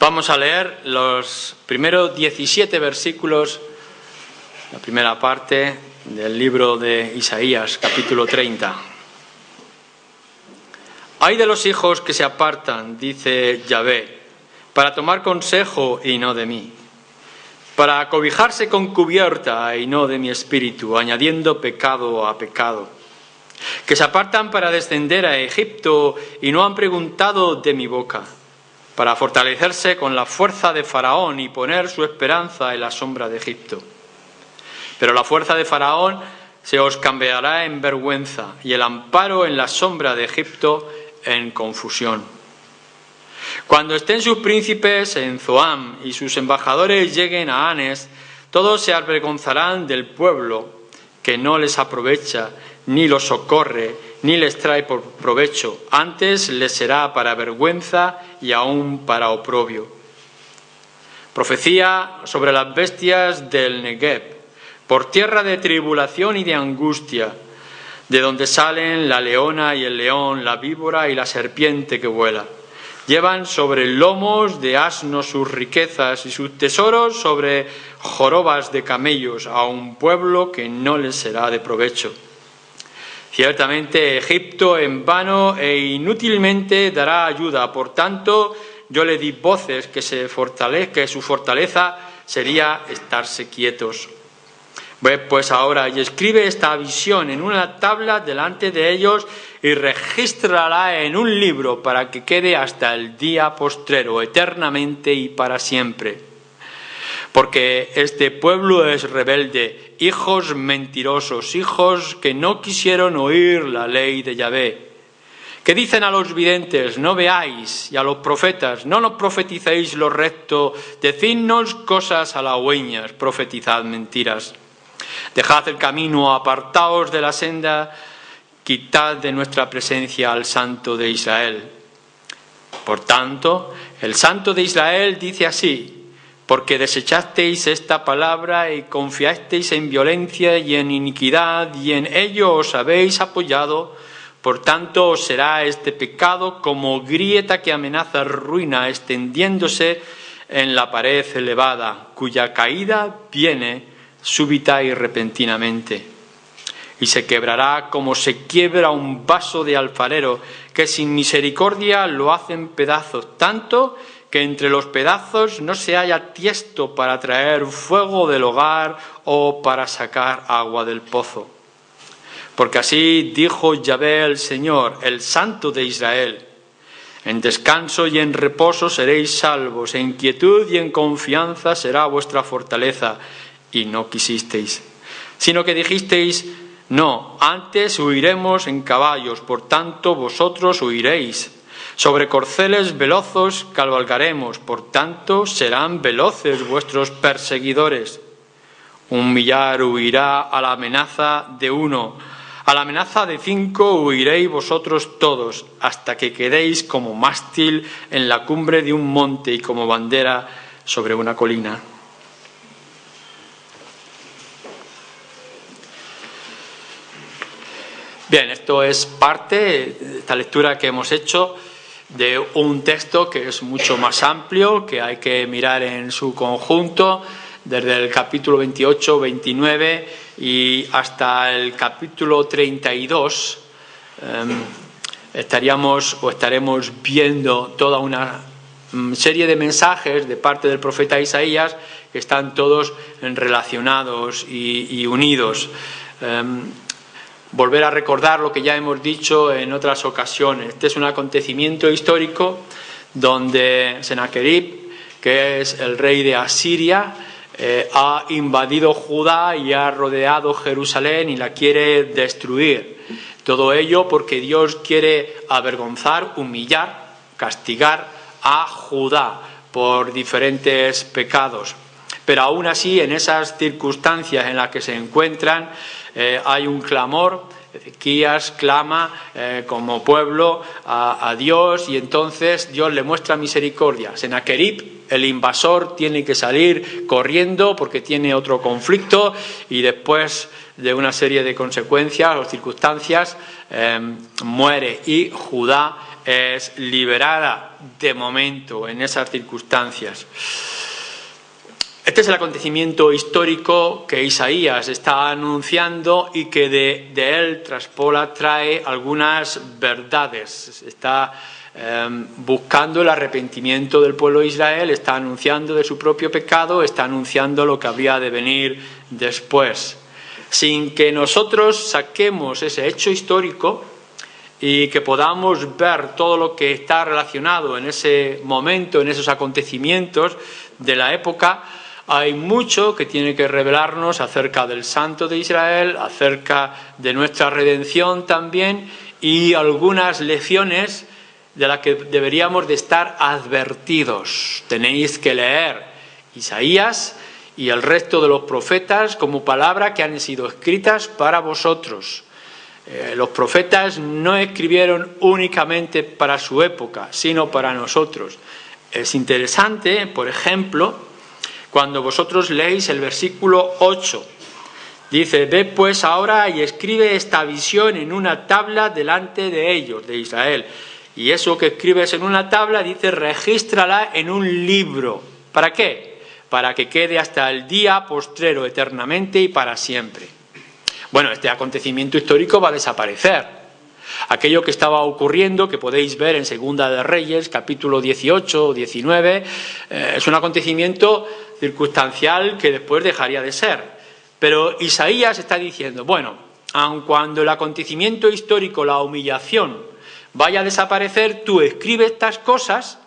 Vamos a leer los primeros 17 versículos, la primera parte del libro de Isaías, capítulo 30. Ay de los hijos que se apartan, dice Yahvé, para tomar consejo y no de mí, para acobijarse con cubierta y no de mi espíritu, añadiendo pecado a pecado, que se apartan para descender a Egipto y no han preguntado de mi boca, para fortalecerse con la fuerza de Faraón y poner su esperanza en la sombra de Egipto. Pero la fuerza de Faraón se os cambiará en vergüenza y el amparo en la sombra de Egipto en confusión. Cuando estén sus príncipes en Zoán y sus embajadores lleguen a Anes, todos se avergonzarán del pueblo que no les aprovecha, ni los socorre, ni les trae por provecho. Antes les será para vergüenza y aún para oprobio. Profecía sobre las bestias del Negev, por tierra de tribulación y de angustia, de donde salen la leona y el león, la víbora y la serpiente que vuela. Llevan sobre lomos de asnos sus riquezas y sus tesoros sobre jorobas de camellos a un pueblo que no les será de provecho. Ciertamente Egipto en vano e inútilmente dará ayuda, por tanto yo le di voces que su fortaleza sería estarse quietos. Ve pues ahora y escribe esta visión en una tabla delante de ellos y regístrala en un libro para que quede hasta el día postrero, eternamente y para siempre. Porque este pueblo es rebelde, hijos mentirosos, hijos que no quisieron oír la ley de Yahvé. Que dicen a los videntes, no veáis, y a los profetas, no nos profeticéis lo recto, decidnos cosas halagüeñas, profetizad mentiras. Dejad el camino, apartaos de la senda, quitad de nuestra presencia al Santo de Israel. Por tanto, el Santo de Israel dice así, porque desechasteis esta palabra y confiasteis en violencia y en iniquidad, y en ello os habéis apoyado, por tanto os será este pecado como grieta que amenaza ruina, extendiéndose en la pared elevada, cuya caída viene súbita y repentinamente. Y se quebrará como se quiebra un vaso de alfarero, que sin misericordia lo hacen pedazos, tanto que entre los pedazos no se halla tiesto para traer fuego del hogar o para sacar agua del pozo. Porque así dijo Yahvé el Señor, el Santo de Israel: en descanso y en reposo seréis salvos, en quietud y en confianza será vuestra fortaleza. Y no quisisteis, sino que dijisteis, no, antes huiremos en caballos, por tanto vosotros huiréis. Sobre corceles velozos cabalgaremos, por tanto serán veloces vuestros perseguidores. Un millar huirá a la amenaza de uno, a la amenaza de 5 huiréis vosotros todos, hasta que quedéis como mástil en la cumbre de un monte y como bandera sobre una colina. Bien, esto es parte de esta lectura que hemos hecho de un texto que es mucho más amplio, que hay que mirar en su conjunto, desde el capítulo 28, 29 y hasta el capítulo 32. Estaremos viendo toda una serie de mensajes de parte del profeta Isaías que están todos relacionados y unidos. Volver a recordar lo que ya hemos dicho en otras ocasiones. Este es un acontecimiento histórico donde Sennacherib, que es el rey de Asiria, ha invadido Judá y ha rodeado Jerusalén y la quiere destruir. Todo ello porque Dios quiere avergonzar, humillar, castigar a Judá por diferentes pecados. Pero aún así, en esas circunstancias en las que se encuentran, hay un clamor. Ezequías clama como pueblo a Dios y entonces Dios le muestra misericordia. Sennacherib, el invasor, tiene que salir corriendo porque tiene otro conflicto y después de una serie de consecuencias o circunstancias muere y Judá es liberada de momento en esas circunstancias. Este es el acontecimiento histórico que Isaías está anunciando y que de él traspola, trae algunas verdades. Está buscando el arrepentimiento del pueblo de Israel, está anunciando de su propio pecado, está anunciando lo que habría de venir después. Sin que nosotros saquemos ese hecho histórico y que podamos ver todo lo que está relacionado en ese momento, en esos acontecimientos de la época, hay mucho que tiene que revelarnos acerca del Santo de Israel, acerca de nuestra redención también, y algunas lecciones de las que deberíamos de estar advertidos. Tenéis que leer Isaías y el resto de los profetas como palabras que han sido escritas para vosotros. Los profetas no escribieron únicamente para su época, sino para nosotros. Es interesante, por ejemplo, cuando vosotros leéis el versículo 8, dice: ve pues ahora y escribe esta visión en una tabla delante de ellos, de Israel. Y eso que escribes en una tabla, dice, regístrala en un libro. ¿Para qué? Para que quede hasta el día postrero, eternamente y para siempre. Bueno, este acontecimiento histórico va a desaparecer. Aquello que estaba ocurriendo, que podéis ver en Segunda de Reyes, capítulo 18 o 19, es un acontecimiento circunstancial que después dejaría de ser. Pero Isaías está diciendo, bueno, aun cuando el acontecimiento histórico, la humillación, vaya a desaparecer, tú escribe estas cosas,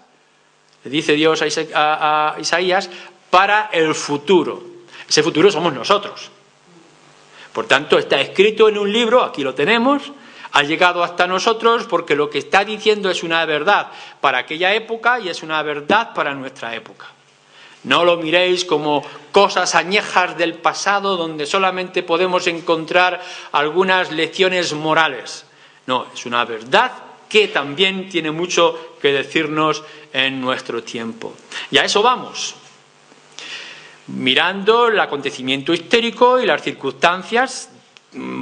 le dice Dios a Isaías, para el futuro. Ese futuro somos nosotros. Por tanto, está escrito en un libro, aquí lo tenemos, ha llegado hasta nosotros porque lo que está diciendo es una verdad para aquella época y es una verdad para nuestra época. No lo miréis como cosas añejas del pasado donde solamente podemos encontrar algunas lecciones morales. No, es una verdad que también tiene mucho que decirnos en nuestro tiempo. Y a eso vamos. Mirando el acontecimiento histórico y las circunstancias,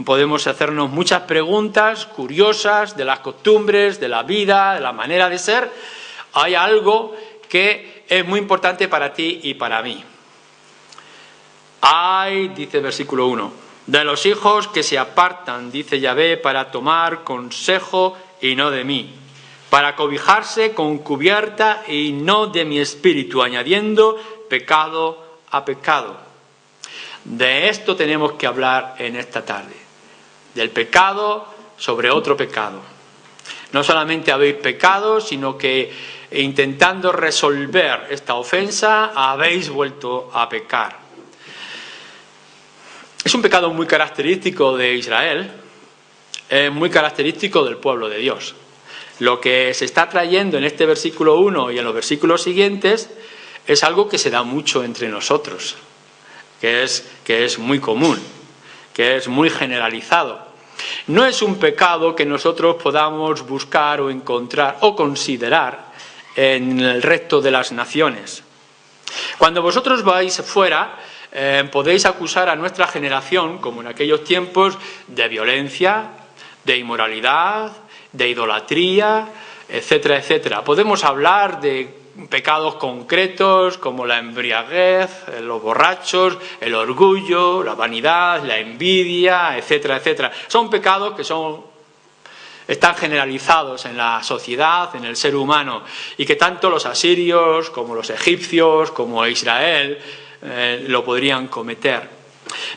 podemos hacernos muchas preguntas curiosas de las costumbres, de la vida, de la manera de ser. Hay algo que es muy importante para ti y para mí. Ay, dice el versículo 1, de los hijos que se apartan, dice Yahvé, para tomar consejo y no de mí, para cobijarse con cubierta y no de mi espíritu, añadiendo pecado a pecado. De esto tenemos que hablar en esta tarde, del pecado sobre otro pecado. No solamente habéis pecado, sino que intentando resolver esta ofensa habéis vuelto a pecar. Es un pecado muy característico de Israel, es muy característico del pueblo de Dios. Lo que se está trayendo en este versículo 1 y en los versículos siguientes es algo que se da mucho entre nosotros, que es muy común, que es muy generalizado. No es un pecado que nosotros podamos buscar o encontrar o considerar en el resto de las naciones. Cuando vosotros vais fuera, podéis acusar a nuestra generación, como en aquellos tiempos, de violencia, de inmoralidad, de idolatría, etcétera, etcétera. Podemos hablar de pecados concretos como la embriaguez, los borrachos, el orgullo, la vanidad, la envidia, etcétera, etcétera. Son pecados que están generalizados en la sociedad, en el ser humano, y que tanto los asirios como los egipcios como Israel lo podrían cometer.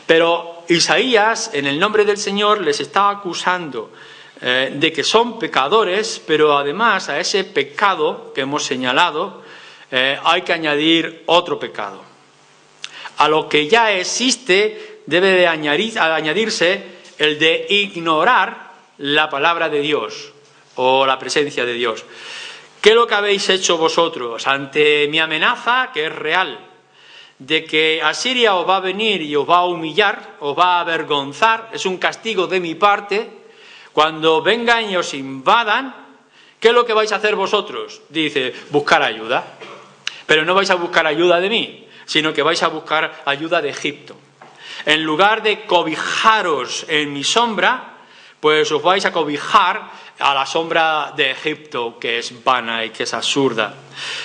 Pero Isaías, en el nombre del Señor, les está acusando de que son pecadores, pero además a ese pecado que hemos señalado hay que añadir otro pecado. A lo que ya existe debe de añadirse el de ignorar la palabra de Dios o la presencia de Dios. ¿Qué es lo que habéis hecho vosotros ante mi amenaza, que es real, de que Asiria os va a venir y os va a humillar, os va a avergonzar? Es un castigo de mi parte. Cuando vengan y os invadan, ¿qué es lo que vais a hacer vosotros? Dice, buscar ayuda. Pero no vais a buscar ayuda de mí, sino que vais a buscar ayuda de Egipto. En lugar de cobijaros en mi sombra, pues os vais a cobijar a la sombra de Egipto, que es vana y que es absurda.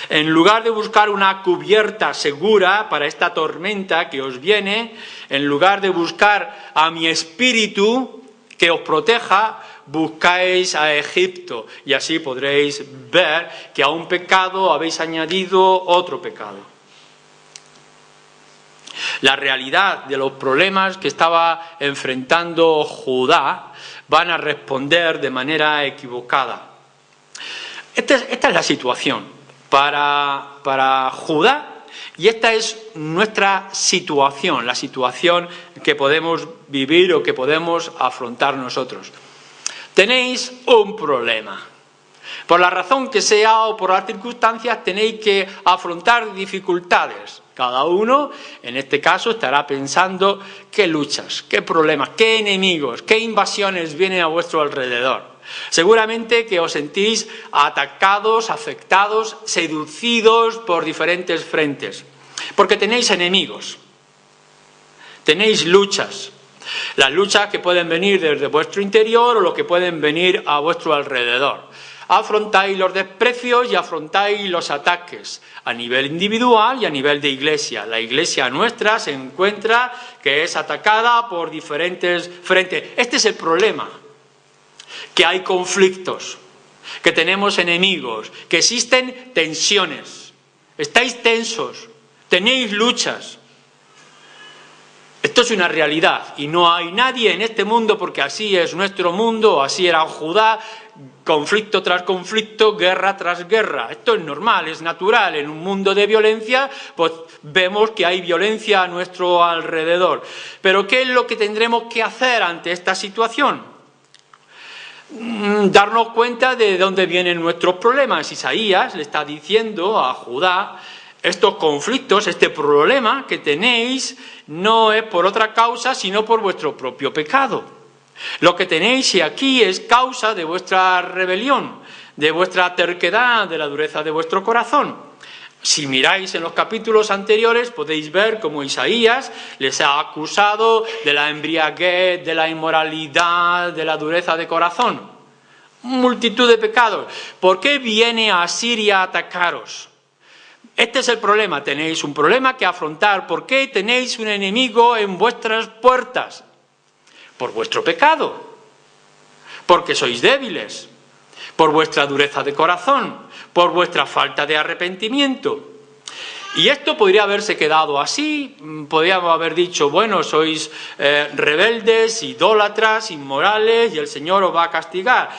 En lugar de buscar una cubierta segura para esta tormenta que os viene, en lugar de buscar a mi espíritu que os proteja, buscáis a Egipto, y así podréis ver que a un pecado habéis añadido otro pecado. La realidad de los problemas que estaba enfrentando Judá van a responder de manera equivocada. Esta es la situación para Judá, y esta es nuestra situación, la situación que podemos vivir o que podemos afrontar nosotros. Tenéis un problema. Por la razón que sea o por las circunstancias tenéis que afrontar dificultades. Cada uno, en este caso, estará pensando qué luchas, qué problemas, qué enemigos, qué invasiones vienen a vuestro alrededor. Seguramente que os sentís atacados, afectados, seducidos por diferentes frentes, porque tenéis enemigos, tenéis luchas. Las luchas que pueden venir desde vuestro interior o lo que pueden venir a vuestro alrededor. Afrontáis los desprecios y afrontáis los ataques a nivel individual y a nivel de iglesia. La iglesia nuestra se encuentra que es atacada por diferentes frentes. Este es el problema, que hay conflictos, que tenemos enemigos, que existen tensiones. Estáis tensos, tenéis luchas. Esto es una realidad y no hay nadie en este mundo, porque así es nuestro mundo, así era Judá, conflicto tras conflicto, guerra tras guerra. Esto es normal, es natural. En un mundo de violencia, pues vemos que hay violencia a nuestro alrededor. Pero ¿qué es lo que tendremos que hacer ante esta situación? Darnos cuenta de dónde vienen nuestros problemas. Isaías le está diciendo a Judá: estos conflictos, este problema que tenéis, no es por otra causa, sino por vuestro propio pecado. Lo que tenéis aquí es causa de vuestra rebelión, de vuestra terquedad, de la dureza de vuestro corazón. Si miráis en los capítulos anteriores, podéis ver cómo Isaías les ha acusado de la embriaguez, de la inmoralidad, de la dureza de corazón. Multitud de pecados. ¿Por qué viene Asiria a atacaros? Este es el problema, tenéis un problema que afrontar. ¿Por qué tenéis un enemigo en vuestras puertas? Por vuestro pecado, porque sois débiles, por vuestra dureza de corazón, por vuestra falta de arrepentimiento. Y esto podría haberse quedado así, podríamos haber dicho, bueno, sois rebeldes, idólatras, inmorales, y el Señor os va a castigar.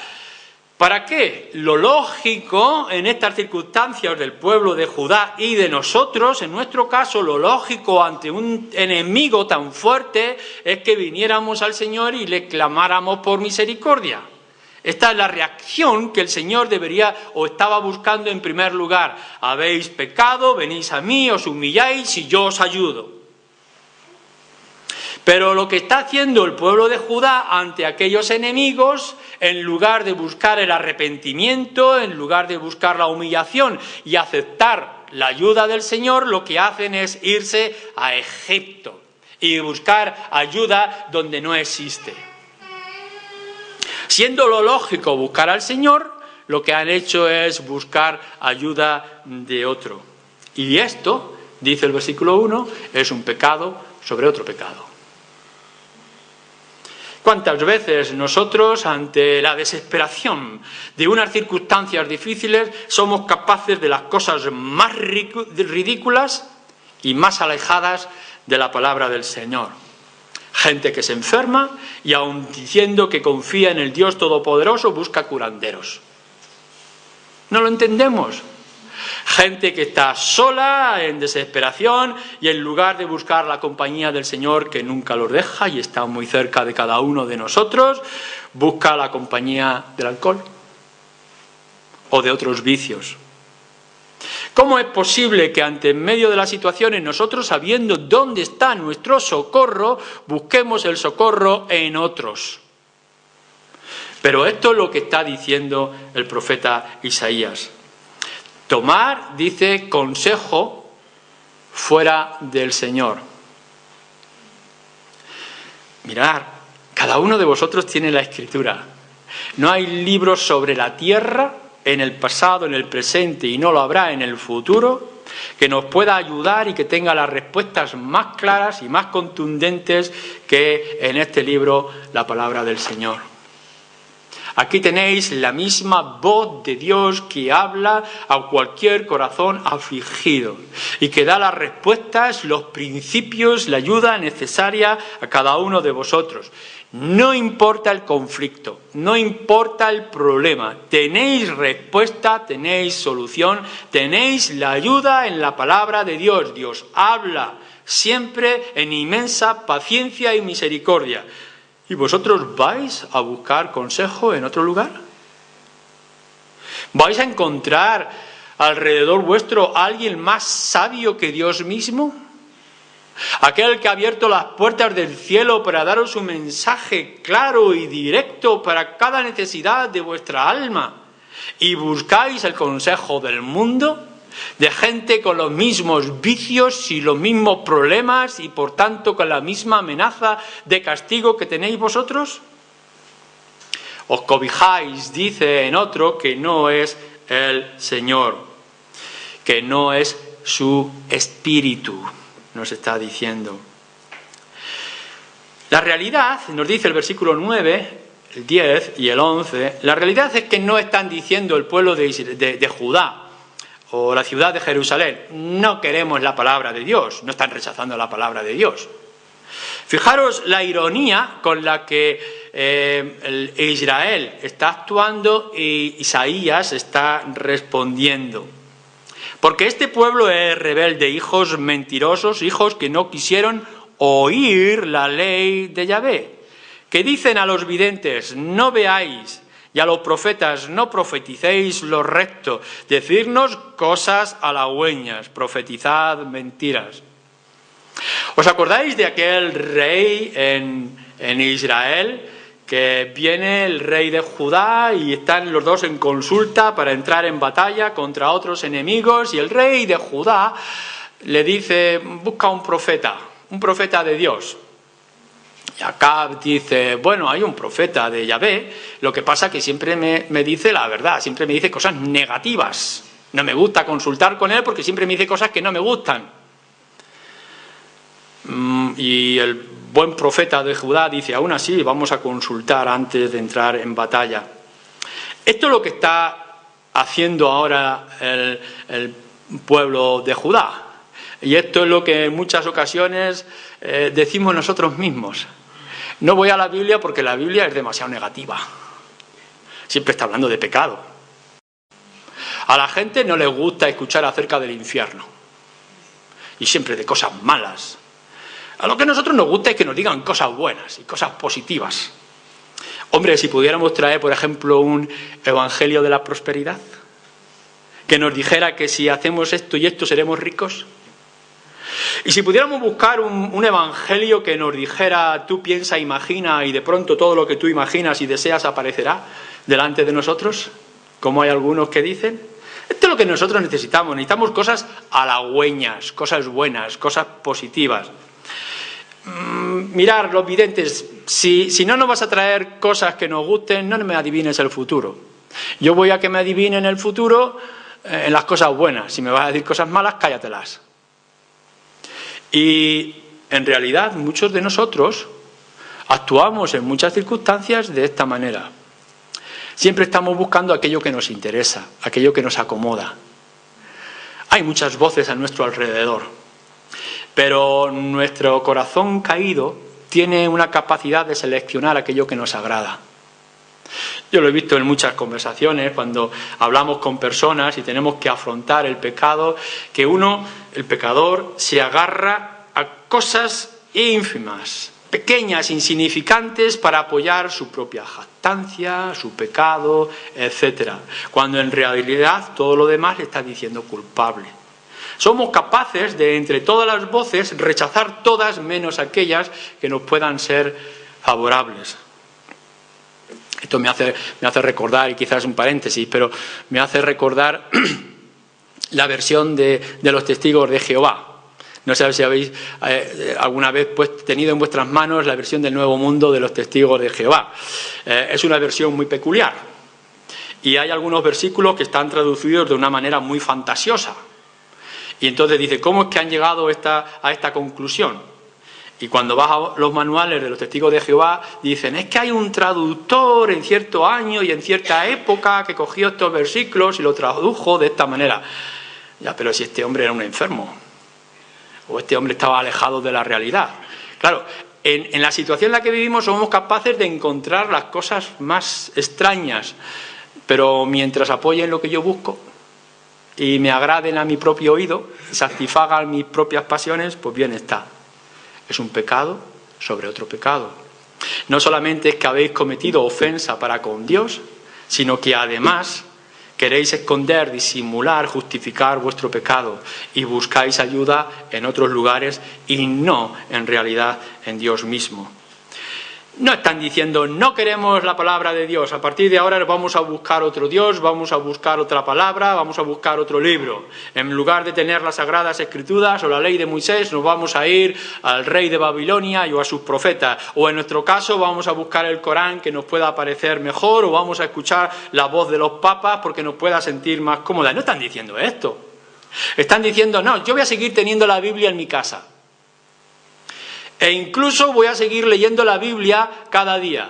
¿Para qué? Lo lógico en estas circunstancias del pueblo de Judá y de nosotros, en nuestro caso, lo lógico ante un enemigo tan fuerte es que viniéramos al Señor y le clamáramos por misericordia. Esta es la reacción que el Señor debería o estaba buscando en primer lugar. Habéis pecado, venís a mí, os humilláis y yo os ayudo. Pero lo que está haciendo el pueblo de Judá ante aquellos enemigos, en lugar de buscar el arrepentimiento, en lugar de buscar la humillación y aceptar la ayuda del Señor, lo que hacen es irse a Egipto y buscar ayuda donde no existe. Siendo lo lógico buscar al Señor, lo que han hecho es buscar ayuda de otro. Y esto, dice el versículo 1, es un pecado sobre otro pecado. ¿Cuántas veces nosotros, ante la desesperación de unas circunstancias difíciles, somos capaces de las cosas más ridículas y más alejadas de la palabra del Señor? Gente que se enferma y aun diciendo que confía en el Dios Todopoderoso, busca curanderos. No lo entendemos. Gente que está sola, en desesperación, y en lugar de buscar la compañía del Señor, que nunca los deja y está muy cerca de cada uno de nosotros, busca la compañía del alcohol o de otros vicios. ¿Cómo es posible que ante en medio de las situaciones nosotros, sabiendo dónde está nuestro socorro, busquemos el socorro en otros? Pero esto es lo que está diciendo el profeta Isaías. Tomar, dice, consejo fuera del Señor. Mirad, cada uno de vosotros tiene la Escritura. No hay libros sobre la tierra en el pasado, en el presente y no lo habrá en el futuro que nos pueda ayudar y que tenga las respuestas más claras y más contundentes que en este libro, la palabra del Señor. Aquí tenéis la misma voz de Dios que habla a cualquier corazón afligido y que da las respuestas, los principios, la ayuda necesaria a cada uno de vosotros. No importa el conflicto, no importa el problema, tenéis respuesta, tenéis solución, tenéis la ayuda en la palabra de Dios. Dios habla siempre en inmensa paciencia y misericordia. ¿Y vosotros vais a buscar consejo en otro lugar? ¿Vais a encontrar alrededor vuestro a alguien más sabio que Dios mismo? Aquel que ha abierto las puertas del cielo para daros un mensaje claro y directo para cada necesidad de vuestra alma. ¿Y buscáis el consejo del mundo? De gente con los mismos vicios y los mismos problemas y por tanto con la misma amenaza de castigo que tenéis vosotros. Os cobijáis, dice en otro, que no es el Señor, que no es su espíritu, nos está diciendo. La realidad, nos dice el versículo 9, el 10 y el 11, la realidad es que no están diciendo el pueblo de Judá o la ciudad de Jerusalén, no queremos la palabra de Dios, no están rechazando la palabra de Dios. Fijaros la ironía con la que Israel está actuando y Isaías está respondiendo. Porque este pueblo es rebelde, hijos mentirosos, hijos que no quisieron oír la ley de Yahvé, que dicen a los videntes, no veáis, y a los profetas, no profeticéis lo recto, decirnos cosas halagüeñas, profetizad mentiras. ¿Os acordáis de aquel rey en Israel, que viene el rey de Judá y están los dos en consulta para entrar en batalla contra otros enemigos? Y el rey de Judá le dice, busca un profeta de Dios. Y Acab dice, bueno, hay un profeta de Yahvé, lo que pasa que siempre me dice la verdad, siempre me dice cosas negativas. No me gusta consultar con él porque siempre me dice cosas que no me gustan. Y el buen profeta de Judá dice, aún así vamos a consultar antes de entrar en batalla. Esto es lo que está haciendo ahora el pueblo de Judá. Y esto es lo que en muchas ocasiones decimos nosotros mismos. No voy a la Biblia porque la Biblia es demasiado negativa. Siempre está hablando de pecado. A la gente no le gusta escuchar acerca del infierno. Y siempre de cosas malas. A lo que a nosotros nos gusta es que nos digan cosas buenas y cosas positivas. Hombre, si pudiéramos traer, por ejemplo, un evangelio de la prosperidad, que nos dijera que si hacemos esto y esto seremos ricos. Y si pudiéramos buscar un evangelio que nos dijera, tú piensa, imagina, y de pronto todo lo que tú imaginas y deseas aparecerá delante de nosotros, como hay algunos que dicen. Esto es lo que nosotros necesitamos. Necesitamos cosas halagüeñas, cosas buenas, cosas positivas. Mirar, los videntes, si no nos vas a traer cosas que nos gusten, no me adivines el futuro. Yo voy a que me adivinen el futuro en las cosas buenas. Si me vas a decir cosas malas, cállatelas. Y en realidad muchos de nosotros actuamos en muchas circunstancias de esta manera. Siempre estamos buscando aquello que nos interesa, aquello que nos acomoda. Hay muchas voces a nuestro alrededor. Pero nuestro corazón caído tiene una capacidad de seleccionar aquello que nos agrada. Yo lo he visto en muchas conversaciones cuando hablamos con personas y tenemos que afrontar el pecado, que el pecador, se agarra a cosas ínfimas, pequeñas, insignificantes para apoyar su propia jactancia, su pecado, etc. Cuando en realidad todo lo demás le está diciendo culpable. Somos capaces de, entre todas las voces, rechazar todas menos aquellas que nos puedan ser favorables. Esto me hace recordar, y quizás un paréntesis, pero me hace recordar la versión de los testigos de Jehová. No sé si habéis alguna vez tenido en vuestras manos la versión del Nuevo Mundo de los Testigos de Jehová. Es una versión muy peculiar y hay algunos versículos que están traducidos de una manera muy fantasiosa. Y entonces dice, ¿cómo es que han llegado a esta conclusión? Y cuando vas a los manuales de los Testigos de Jehová, dicen, es que hay un traductor en cierto año y en cierta época que cogió estos versículos y lo tradujo de esta manera. Ya, pero si este hombre era un enfermo, o este hombre estaba alejado de la realidad. Claro, en la situación en la que vivimos somos capaces de encontrar las cosas más extrañas, pero mientras apoyen lo que yo busco y me agraden a mi propio oído, satisfagan mis propias pasiones, pues bien está. Es un pecado sobre otro pecado. No solamente es que habéis cometido ofensa para con Dios, sino que además queréis esconder, disimular, justificar vuestro pecado y buscáis ayuda en otros lugares y no, en realidad, en Dios mismo. No están diciendo, no queremos la palabra de Dios, a partir de ahora vamos a buscar otro Dios, vamos a buscar otra palabra, vamos a buscar otro libro. En lugar de tener las Sagradas Escrituras o la ley de Moisés, nos vamos a ir al rey de Babilonia o a sus profetas. O en nuestro caso vamos a buscar el Corán que nos pueda parecer mejor, o vamos a escuchar la voz de los papas porque nos pueda sentir más cómoda. No están diciendo esto. Están diciendo, no, yo voy a seguir teniendo la Biblia en mi casa. E incluso voy a seguir leyendo la Biblia cada día.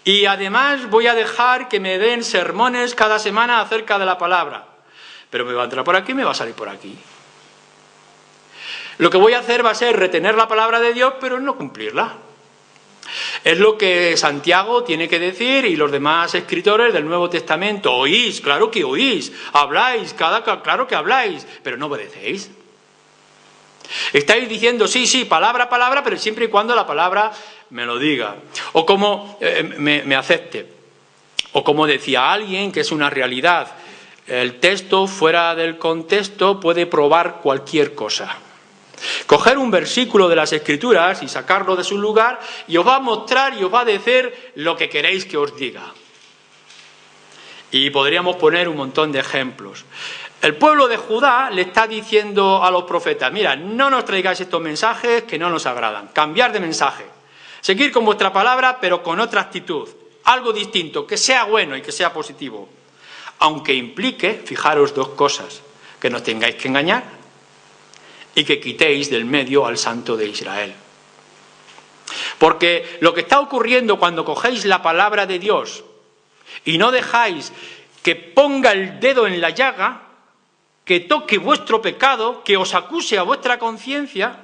Y además voy a dejar que me den sermones cada semana acerca de la palabra. Pero me va a entrar por aquí y me va a salir por aquí. Lo que voy a hacer va a ser retener la palabra de Dios, pero no cumplirla. Es lo que Santiago tiene que decir y los demás escritores del Nuevo Testamento. Oís, claro que oís. Habláis, claro que habláis, pero no obedecéis. Estáis diciendo, sí, palabra, pero siempre y cuando la palabra me lo diga. O como me acepte. O como decía alguien, que es una realidad. El texto fuera del contexto puede probar cualquier cosa. Coger un versículo de las Escrituras y sacarlo de su lugar y os va a mostrar y os va a decir lo que queréis que os diga. Y podríamos poner un montón de ejemplos. El pueblo de Judá le está diciendo a los profetas, mira, no nos traigáis estos mensajes que no nos agradan, cambiar de mensaje, seguir con vuestra palabra pero con otra actitud, algo distinto, que sea bueno y que sea positivo, aunque implique, fijaros dos cosas, que no tengáis que engañar y que quitéis del medio al Santo de Israel. Porque lo que está ocurriendo cuando cogéis la palabra de Dios y no dejáis que ponga el dedo en la llaga, que toque vuestro pecado, que os acuse a vuestra conciencia,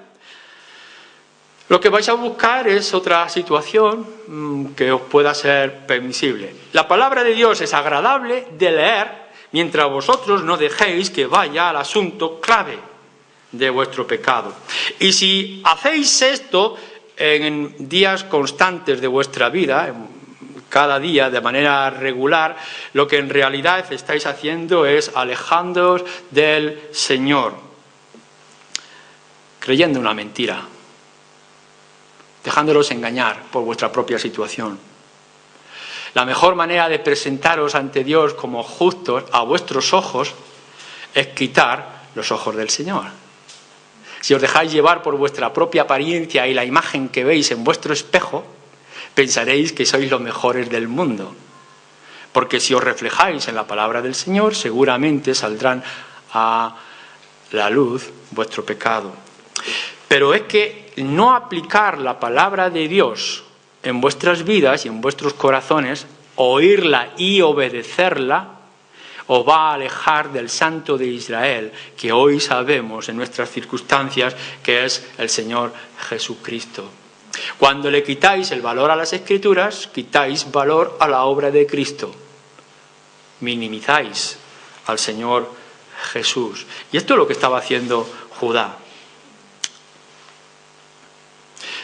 lo que vais a buscar es otra situación que os pueda ser permisible. La palabra de Dios es agradable de leer mientras vosotros no dejéis que vaya al asunto clave de vuestro pecado. Y si hacéis esto en días constantes de vuestra vida, cada día, de manera regular, lo que en realidad estáis haciendo es alejándoos del Señor, creyendo una mentira, dejándolos engañar por vuestra propia situación. La mejor manera de presentaros ante Dios como justos a vuestros ojos es quitar los ojos del Señor. Si os dejáis llevar por vuestra propia apariencia y la imagen que veis en vuestro espejo, pensaréis que sois los mejores del mundo. Porque si os reflejáis en la palabra del Señor, seguramente saldrán a la luz vuestro pecado. Pero es que no aplicar la palabra de Dios en vuestras vidas y en vuestros corazones, oírla y obedecerla, os va a alejar del Santo de Israel, que hoy sabemos en nuestras circunstancias que es el Señor Jesucristo. Cuando le quitáis el valor a las Escrituras, quitáis valor a la obra de Cristo. Minimizáis al Señor Jesús. Y esto es lo que estaba haciendo Judá.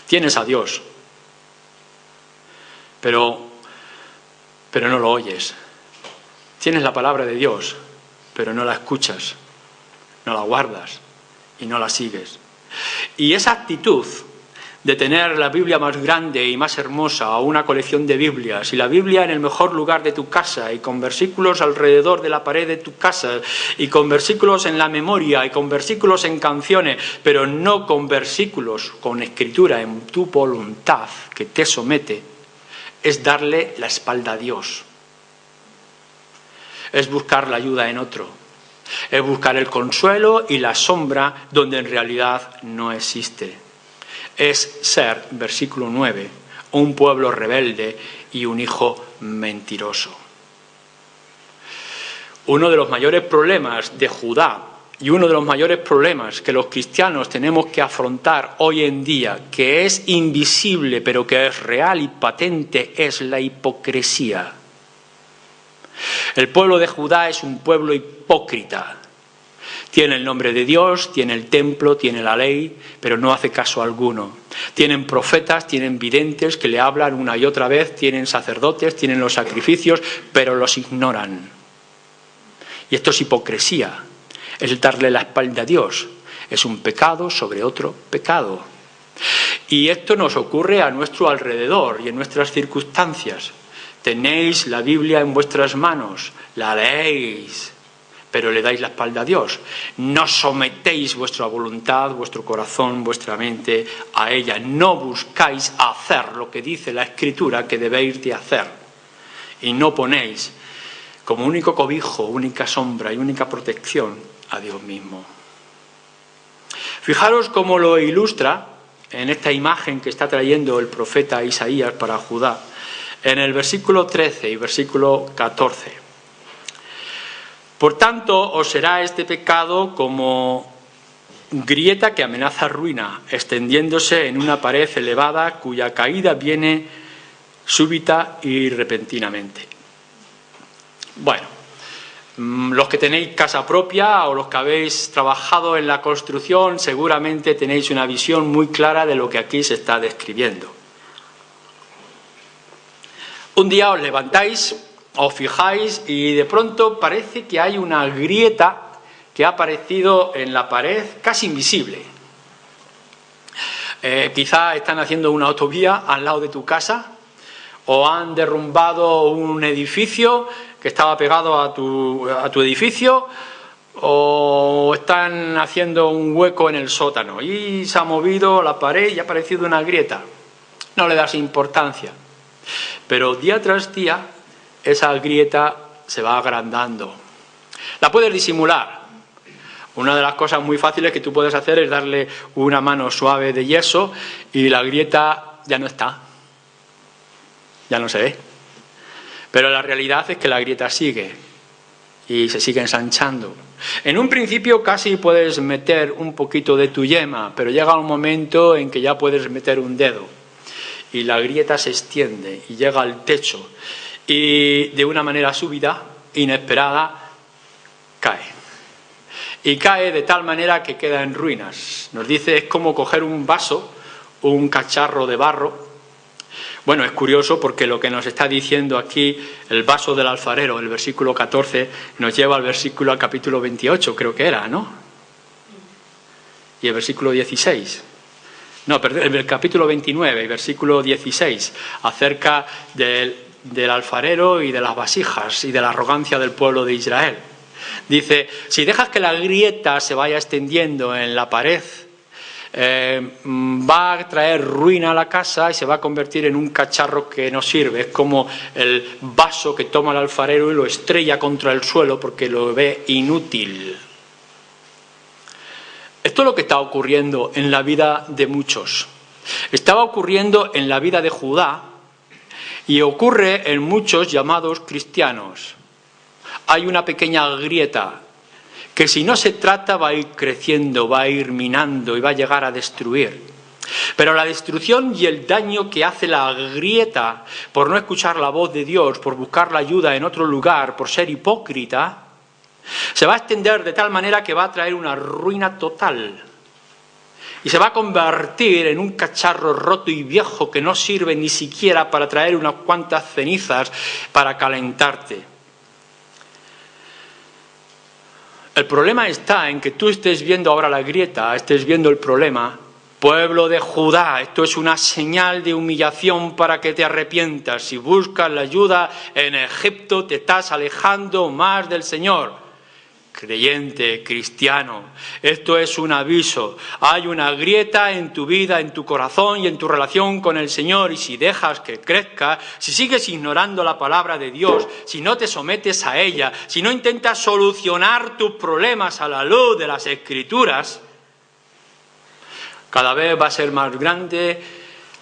Tienes a Dios, pero no lo oyes. Tienes la palabra de Dios, pero no la escuchas, no la guardas y no la sigues. Y esa actitud de tener la Biblia más grande y más hermosa o una colección de Biblias y la Biblia en el mejor lugar de tu casa y con versículos alrededor de la pared de tu casa y con versículos en la memoria y con versículos en canciones, pero no con versículos, con escritura en tu voluntad que te somete, es darle la espalda a Dios. Es buscar la ayuda en otro. Es buscar el consuelo y la sombra donde en realidad no existe. Es ser, versículo 9, un pueblo rebelde y un hijo mentiroso. Uno de los mayores problemas de Judá y uno de los mayores problemas que los cristianos tenemos que afrontar hoy en día, que es invisible pero que es real y patente, es la hipocresía. El pueblo de Judá es un pueblo hipócrita. Tiene el nombre de Dios, tiene el templo, tiene la ley, pero no hace caso alguno. Tienen profetas, tienen videntes que le hablan una y otra vez, tienen sacerdotes, tienen los sacrificios, pero los ignoran. Y esto es hipocresía, es darle la espalda a Dios. Es un pecado sobre otro pecado. Y esto nos ocurre a nuestro alrededor y en nuestras circunstancias. Tenéis la Biblia en vuestras manos, la leéis, pero le dais la espalda a Dios. No sometéis vuestra voluntad, vuestro corazón, vuestra mente a ella. No buscáis hacer lo que dice la Escritura que debéis de hacer. Y no ponéis como único cobijo, única sombra y única protección a Dios mismo. Fijaros cómo lo ilustra en esta imagen que está trayendo el profeta Isaías para Judá, en el versículo 13 y versículo 14. Por tanto, os será este pecado como grieta que amenaza ruina, extendiéndose en una pared elevada cuya caída viene súbita y repentinamente. Bueno, los que tenéis casa propia o los que habéis trabajado en la construcción seguramente tenéis una visión muy clara de lo que aquí se está describiendo. Un día os levantáis, os fijáis y de pronto parece que hay una grieta que ha aparecido en la pared casi invisible. Quizá están haciendo una autovía al lado de tu casa o han derrumbado un edificio que estaba pegado a tu edificio o están haciendo un hueco en el sótano y se ha movido la pared y ha aparecido una grieta. No le das importancia. Pero día tras día esa grieta se va agrandando. La puedes disimular. Una de las cosas muy fáciles que tú puedes hacer es darle una mano suave de yeso y la grieta ya no está. Ya no se ve. Pero la realidad es que la grieta sigue y se sigue ensanchando. En un principio casi puedes meter un poquito de tu yema, pero llega un momento en que ya puedes meter un dedo. Y la grieta se extiende y llega al techo y de una manera súbita, inesperada, cae. Y cae de tal manera que queda en ruinas. Nos dice, es como coger un vaso, un cacharro de barro. Bueno, es curioso porque lo que nos está diciendo aquí el vaso del alfarero, el versículo 14, nos lleva al capítulo 28, creo que era, ¿no? Y el versículo 16. No, perdón, el capítulo 29, versículo 16, acerca del alfarero y de las vasijas y de la arrogancia del pueblo de Israel. Dice, si dejas que la grieta se vaya extendiendo en la pared, va a traer ruina a la casa y se va a convertir en un cacharro que no sirve. Es como el vaso que toma el alfarero y lo estrella contra el suelo porque lo ve inútil. Esto es lo que está ocurriendo en la vida de muchos. Estaba ocurriendo en la vida de Judá y ocurre en muchos llamados cristianos. Hay una pequeña grieta que si no se trata va a ir creciendo, va a ir minando y va a llegar a destruir. Pero la destrucción y el daño que hace la grieta por no escuchar la voz de Dios, por buscar la ayuda en otro lugar, por ser hipócrita, se va a extender de tal manera que va a traer una ruina total y se va a convertir en un cacharro roto y viejo que no sirve ni siquiera para traer unas cuantas cenizas para calentarte. El problema está en que tú estés viendo ahora la grieta, estés viendo el problema, Pueblo de Judá, esto es una señal de humillación para que te arrepientas. Si buscas la ayuda en Egipto, te estás alejando más del Señor. Creyente, cristiano, esto es un aviso. Hay una grieta en tu vida, en tu corazón y en tu relación con el Señor, y si dejas que crezca, si sigues ignorando la palabra de Dios, si no te sometes a ella, si no intentas solucionar tus problemas a la luz de las Escrituras, cada vez va a ser más grande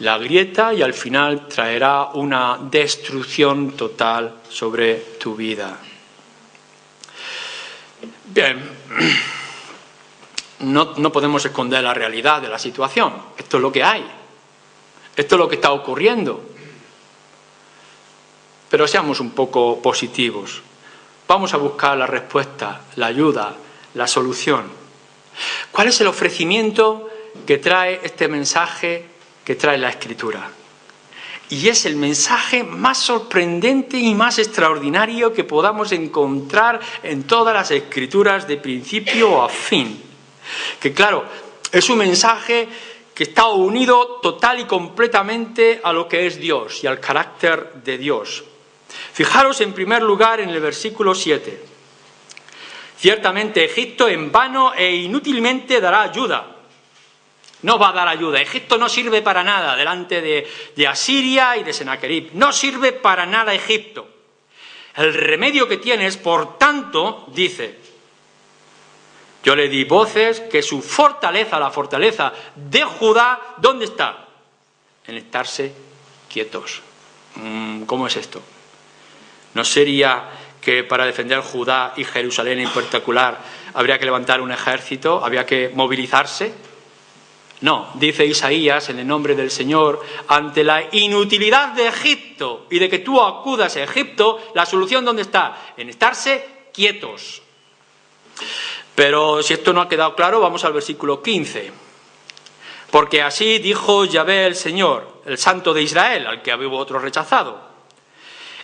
la grieta y al final traerá una destrucción total sobre tu vida. Bien, no podemos esconder la realidad de la situación. Esto es lo que hay. Esto es lo que está ocurriendo. Pero seamos un poco positivos. Vamos a buscar la respuesta, la ayuda, la solución. ¿Cuál es el ofrecimiento que trae este mensaje que trae la Escritura? Y es el mensaje más sorprendente y más extraordinario que podamos encontrar en todas las Escrituras de principio a fin. Que claro, es un mensaje que está unido total y completamente a lo que es Dios y al carácter de Dios. Fijaros en primer lugar en el versículo 7. Ciertamente Egipto en vano e inútilmente dará ayuda. No va a dar ayuda. Egipto no sirve para nada delante de Asiria y de Senaquerib. No sirve para nada Egipto. El remedio que tienes, por tanto, dice, yo le di voces que su fortaleza, la fortaleza de Judá, ¿dónde está? En estarse quietos. ¿Cómo es esto? ¿No sería que para defender Judá y Jerusalén en particular habría que levantar un ejército, habría que movilizarse? No, dice Isaías, en el nombre del Señor, ante la inutilidad de Egipto y de que tú acudas a Egipto, la solución ¿dónde está? En estarse quietos. Pero si esto no ha quedado claro, vamos al versículo 15. Porque así dijo Yahvé el Señor, el Santo de Israel, al que había otro rechazado.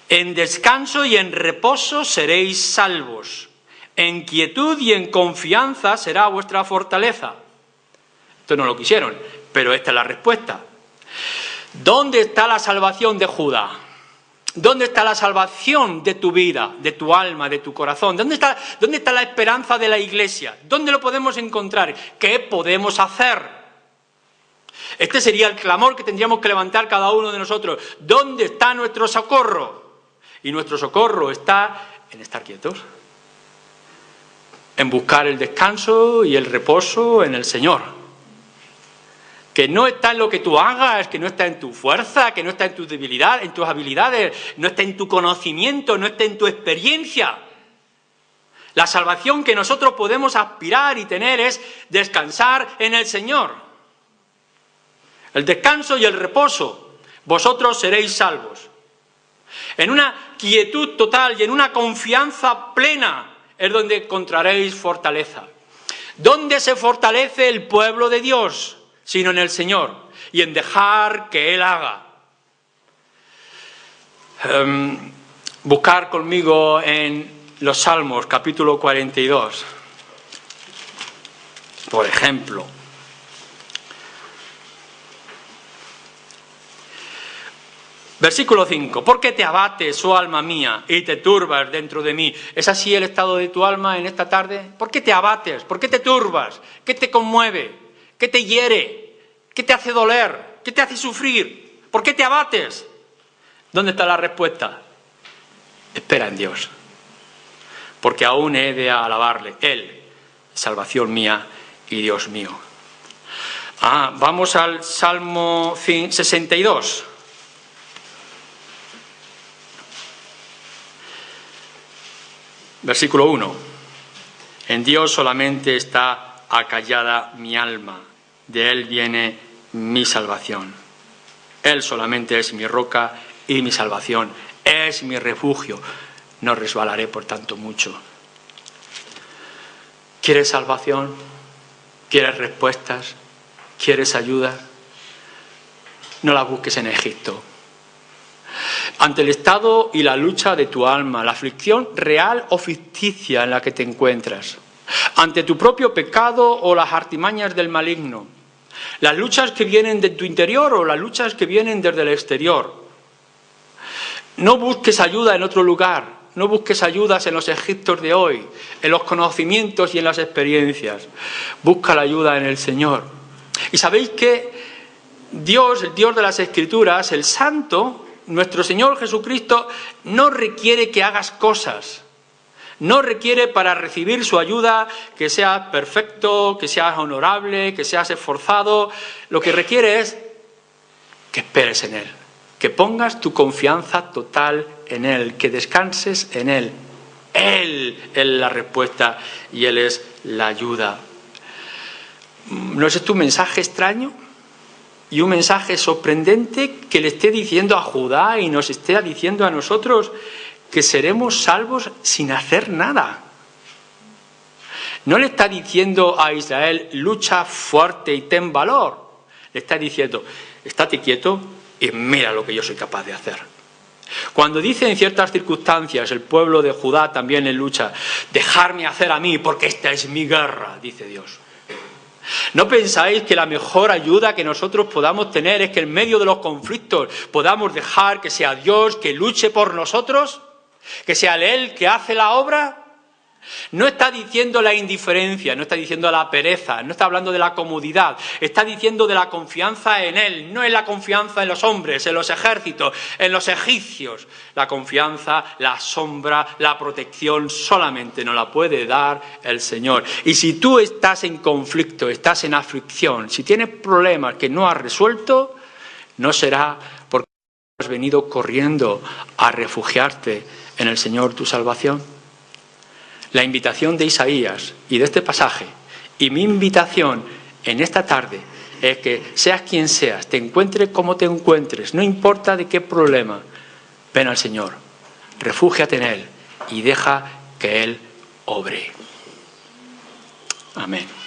En descanso y en reposo seréis salvos. En quietud y en confianza será vuestra fortaleza. Esto no lo quisieron, pero esta es la respuesta. ¿Dónde está la salvación de Judá? ¿Dónde está la salvación de tu vida, de tu alma, de tu corazón? ¿Dónde está la esperanza de la Iglesia? ¿Dónde lo podemos encontrar? ¿Qué podemos hacer? Este sería el clamor que tendríamos que levantar cada uno de nosotros. ¿Dónde está nuestro socorro? Y nuestro socorro está en estar quietos, en buscar el descanso y el reposo en el Señor. Que no está en lo que tú hagas, que no está en tu fuerza, que no está en tu debilidad, en tus habilidades, no está en tu conocimiento, no está en tu experiencia. La salvación que nosotros podemos aspirar y tener es descansar en el Señor. El descanso y el reposo, vosotros seréis salvos. En una quietud total y en una confianza plena es donde encontraréis fortaleza. ¿Dónde se fortalece el pueblo de Dios? Sino en el Señor y en dejar que Él haga. Buscar conmigo en los Salmos, capítulo 42, por ejemplo. Versículo 5. ¿Por qué te abates, oh alma mía, y te turbas dentro de mí? ¿Es así el estado de tu alma en esta tarde? ¿Por qué te abates? ¿Por qué te turbas? ¿Qué te conmueve? ¿Qué te hiere? ¿Qué te hace doler? ¿Qué te hace sufrir? ¿Por qué te abates? ¿Dónde está la respuesta? Espera en Dios, porque aún he de alabarle, Él, salvación mía y Dios mío. Vamos al Salmo 62. Versículo 1. En Dios solamente está acallada mi alma, de Él viene mi salvación. Él solamente es mi roca y mi salvación, es mi refugio. No resbalaré por tanto mucho. ¿Quieres salvación? ¿Quieres respuestas? ¿Quieres ayuda? No la busques en Egipto. Ante el estado y la lucha de tu alma, la aflicción real o ficticia en la que te encuentras, ante tu propio pecado o las artimañas del maligno, Las luchas que vienen de tu interior o las luchas que vienen desde el exterior. No busques ayuda en otro lugar, no busques ayudas en los egiptos de hoy, en los conocimientos y en las experiencias. Busca la ayuda en el Señor. Y sabéis que Dios, el Dios de las Escrituras, el Santo, nuestro Señor Jesucristo, no requiere que hagas cosas. No requiere para recibir su ayuda que seas perfecto, que seas honorable, que seas esforzado. Lo que requiere es que esperes en Él, que pongas tu confianza total en Él, que descanses en Él. Él es la respuesta y Él es la ayuda. ¿No es esto un mensaje extraño? Y un mensaje sorprendente que le esté diciendo a Judá y nos esté diciendo a nosotros que seremos salvos sin hacer nada. No le está diciendo a Israel, lucha fuerte y ten valor. Le está diciendo, estate quieto y mira lo que yo soy capaz de hacer. Cuando dice en ciertas circunstancias el pueblo de Judá también en lucha, dejarme hacer a mí porque esta es mi guerra, dice Dios. ¿No pensáis que la mejor ayuda que nosotros podamos tener es que en medio de los conflictos podamos dejar que sea Dios que luche por nosotros? ¿Que sea Él que hace la obra? No está diciendo la indiferencia, no está diciendo la pereza, no está hablando de la comodidad, está diciendo de la confianza en Él, no en la confianza en los hombres, en los ejércitos, en los egipcios. La confianza, la sombra, la protección solamente nos la puede dar el Señor. Y si tú estás en conflicto, estás en aflicción, si tienes problemas que no has resuelto, no será porque has venido corriendo a refugiarte en el Señor tu salvación. La invitación de Isaías y de este pasaje y mi invitación en esta tarde es que seas quien seas, te encuentres como te encuentres, no importa de qué problema, ven al Señor, refúgiate en Él y deja que Él obre. Amén.